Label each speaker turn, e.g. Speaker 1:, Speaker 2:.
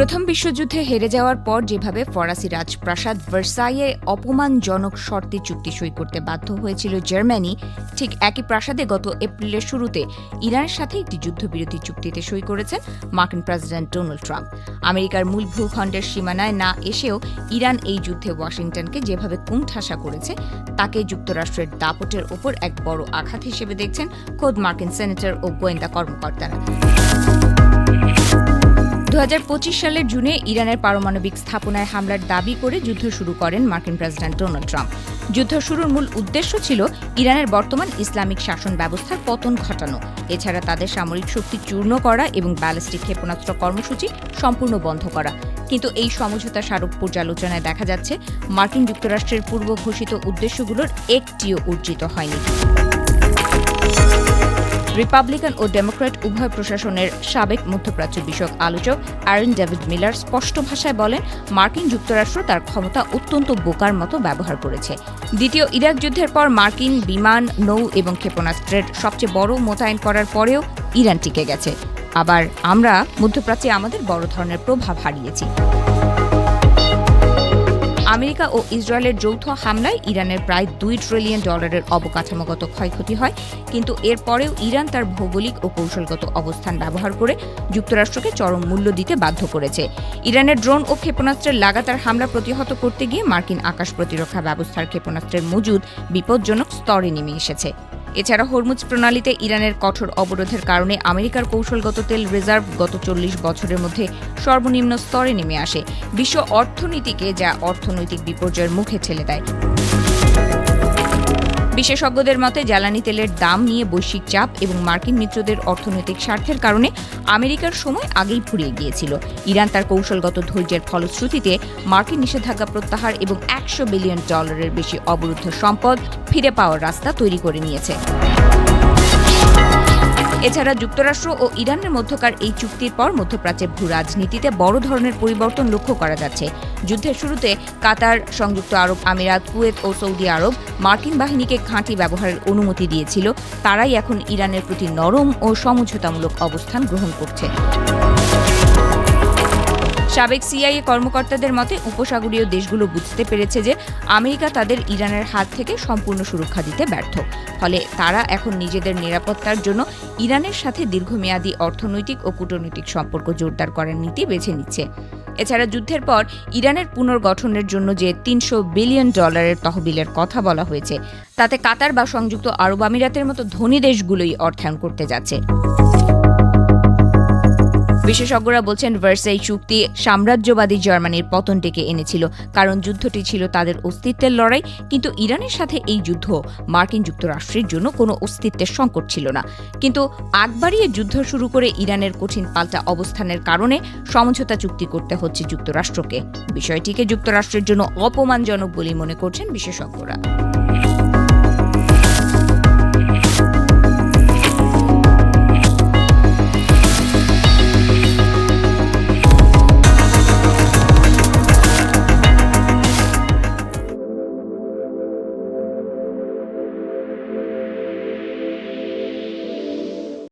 Speaker 1: প্রথম বিশ্বযুদ্ধে হেরে যাওয়ার পর যেভাবে ফরাসি রাজপ্রাসাদ ভার্সাইয়ে অপমানজনক শর্তে চুক্তি সই করতে বাধ্য হয়েছিল জার্মানি, ঠিক একই প্রাসাদে গত এপ্রিলের শুরুতে ইরানের সাথে একটি যুদ্ধবিরতি চুক্তিতে সই করেছেন মার্কিন প্রেসিডেন্ট ডোনাল্ড ট্রাম্প। আমেরিকার মূল ভূখণ্ডের সীমানায় না এসেও ইরান এই যুদ্ধে ওয়াশিংটনকে যেভাবে কুণ্ঠাসা করেছে তাকে যুক্তরাষ্ট্রের দাপটের ওপর এক বড় আঘাত হিসেবে দেখছেন খোদ মার্কিন সেনেটর ও গোয়েন্দা কর্মকর্তারা। 2025 সালের জুনে ইরানের পারমাণবিক স্থাপনায় হামলার দাবি করে যুদ্ধ শুরু করেন মার্কিন প্রেসিডেন্ট ডোনাল্ড ট্রাম্প। যুদ্ধ শুরুর মূল উদ্দেশ্য ছিল ইরানের বর্তমান ইসলামিক শাসন ব্যবস্থার পতন ঘটানো, এছাড়া তাদের সামরিক শক্তি চূর্ণ করা এবং ব্যালিস্টিক ক্ষেপণাস্ত্র কর্মসূচি সম্পূর্ণ বন্ধ করা। কিন্তু এই সমঝোতা স্মারক পর্যালোচনায় দেখা যাচ্ছে মার্কিন যুক্তরাষ্ট্রের পূর্ব ঘোষিত উদ্দেশ্যগুলোর একটিও অর্জিত হয়নি। রিপাবলিকান ও ডেমোক্র্যাট উভয় প্রশাসনের সাবেক মধ্যপ্রাচ্য বিষয়ক আলোচক অ্যারন ডেভিড মিলার স্পষ্ট ভাষায় বলেন, মার্কিন যুক্তরাষ্ট্র তার ক্ষমতা অত্যন্ত বোকার মতো ব্যবহার করেছে। দ্বিতীয় ইরাক যুদ্ধের পর মার্কিন বিমান, নৌ এবং ক্ষেপণাস্ত্রের সবচেয়ে বড় মোতায়েন করার পরেও ইরান টিকে গেছে। আবার আমরা মধ্যপ্রাচ্যে আমাদের বড় ধরনের প্রভাব হারিয়েছি। আমেরিকা ও ইসরায়েলের যৌথ হামলায় ইরানের প্রায় $2 ট্রিলিয়ন অবকাঠামোগত ক্ষয়ক্ষতি হয়, কিন্তু এরপরেও ইরান তার ভৌগোলিক ও কৌশলগত অবস্থান ব্যবহার করে যুক্তরাষ্ট্রকে চরম মূল্য দিতে বাধ্য করেছে। ইরানের ড্রোন ও ক্ষেপণাস্ত্রের লাগাতার হামলা প্রতিহত করতে গিয়ে মার্কিন আকাশ প্রতিরক্ষা ব্যবস্থার ক্ষেপণাস্ত্রের মজুদ বিপজ্জনক স্তরে নেমে এসেছে। এছাড়া হরমুজ প্রণালীতে ইরানের কঠোর অবরোধের কারণে আমেরিকার কৌশলগত তেল রিজার্ভ গত 40 বছরের মধ্যে সর্বনিম্ন স্তরে নেমে আসে, বিশ্ব অর্থনীতিকে যা অর্থনৈতিক বিপর্যয়ের মুখে ঠেলে দেয়। বিশেষজ্ঞদের মতে জ্বালানি তেলের দাম নিয়ে বৈশ্বিক চাপ এবং মার্কিন মিত্রদের অর্থনৈতিক স্বার্থের কারণে আমেরিকার সময় আগেই ফুরিয়ে গিয়েছিল। ইরান তার কৌশলগত ধৈর্যের ফলশ্রুতিতে মার্কিন নিষেধাজ্ঞা প্রত্যাহার এবং $100 বিলিয়ন বেশি অবরুদ্ধ সম্পদ ফিরে পাওয়ার রাস্তা তৈরি করে নিয়েছে। এছাড়া যুক্তরাষ্ট্র ও ইরানের মধ্যকার এই চুক্তির পর মধ্যপ্রাচ্যের ভূ রাজনীতিতে বড় ধরনের পরিবর্তন লক্ষ্য করা যাচ্ছে। যুদ্ধের শুরুতে কাতার, সংযুক্ত আরব আমিরাত, কুয়েত ও সৌদি আরব মার্কিন বাহিনীকে ঘাঁটি ব্যবহারের অনুমতি দিয়েছিল। তারাই এখন ইরানের প্রতি নরম ও সমঝোতামূলক অবস্থান গ্রহণ করছে। সাবেক সিআইএ কর্মকর্তাদের মতে উপসাগরীয় দেশগুলো বুঝতে পেরেছে যে আমেরিকা তাদের ইরানের হাত থেকে সম্পূর্ণ সুরক্ষা দিতে ব্যর্থ। ফলে তারা এখন নিজেদের নিরাপত্তার জন্য ইরানের সাথে দীর্ঘমেয়াদী অর্থনৈতিক ও কূটনৈতিক সম্পর্ক জোরদার করার নীতি বেছে নিচ্ছে। এছাড়া যুদ্ধের পর ইরানের পুনর্গঠনের জন্য যে $300 বিলিয়ন তহবিলের কথা বলা হয়েছে, তাতে কাতার বা সংযুক্ত আরব আমিরাতের মতো ধনী দেশগুলোই অর্থায়ন করতে যাচ্ছে। বিশেষজ্ঞরা বলছেন, ভার্সাই চুক্তি সাম্রাজ্যবাদী জার্মানির পতন ডেকে এনেছিল, কারণ যুদ্ধটি ছিল তাদের অস্তিত্বের লড়াই। কিন্তু ইরানের সাথে এই যুদ্ধ মার্কিন যুক্তরাষ্ট্রের জন্য কোনো অস্তিত্বের সংকট ছিল না। কিন্তু আগ বাড়িয়ে যুদ্ধ শুরু করে ইরানের কঠিন পাল্টা অবস্থানের কারণে সমঝোতা চুক্তি করতে হচ্ছে যুক্তরাষ্ট্রকে। বিষয়টিকে যুক্তরাষ্ট্রের জন্য অপমানজনক বলেই মনে করছেন বিশেষজ্ঞরা।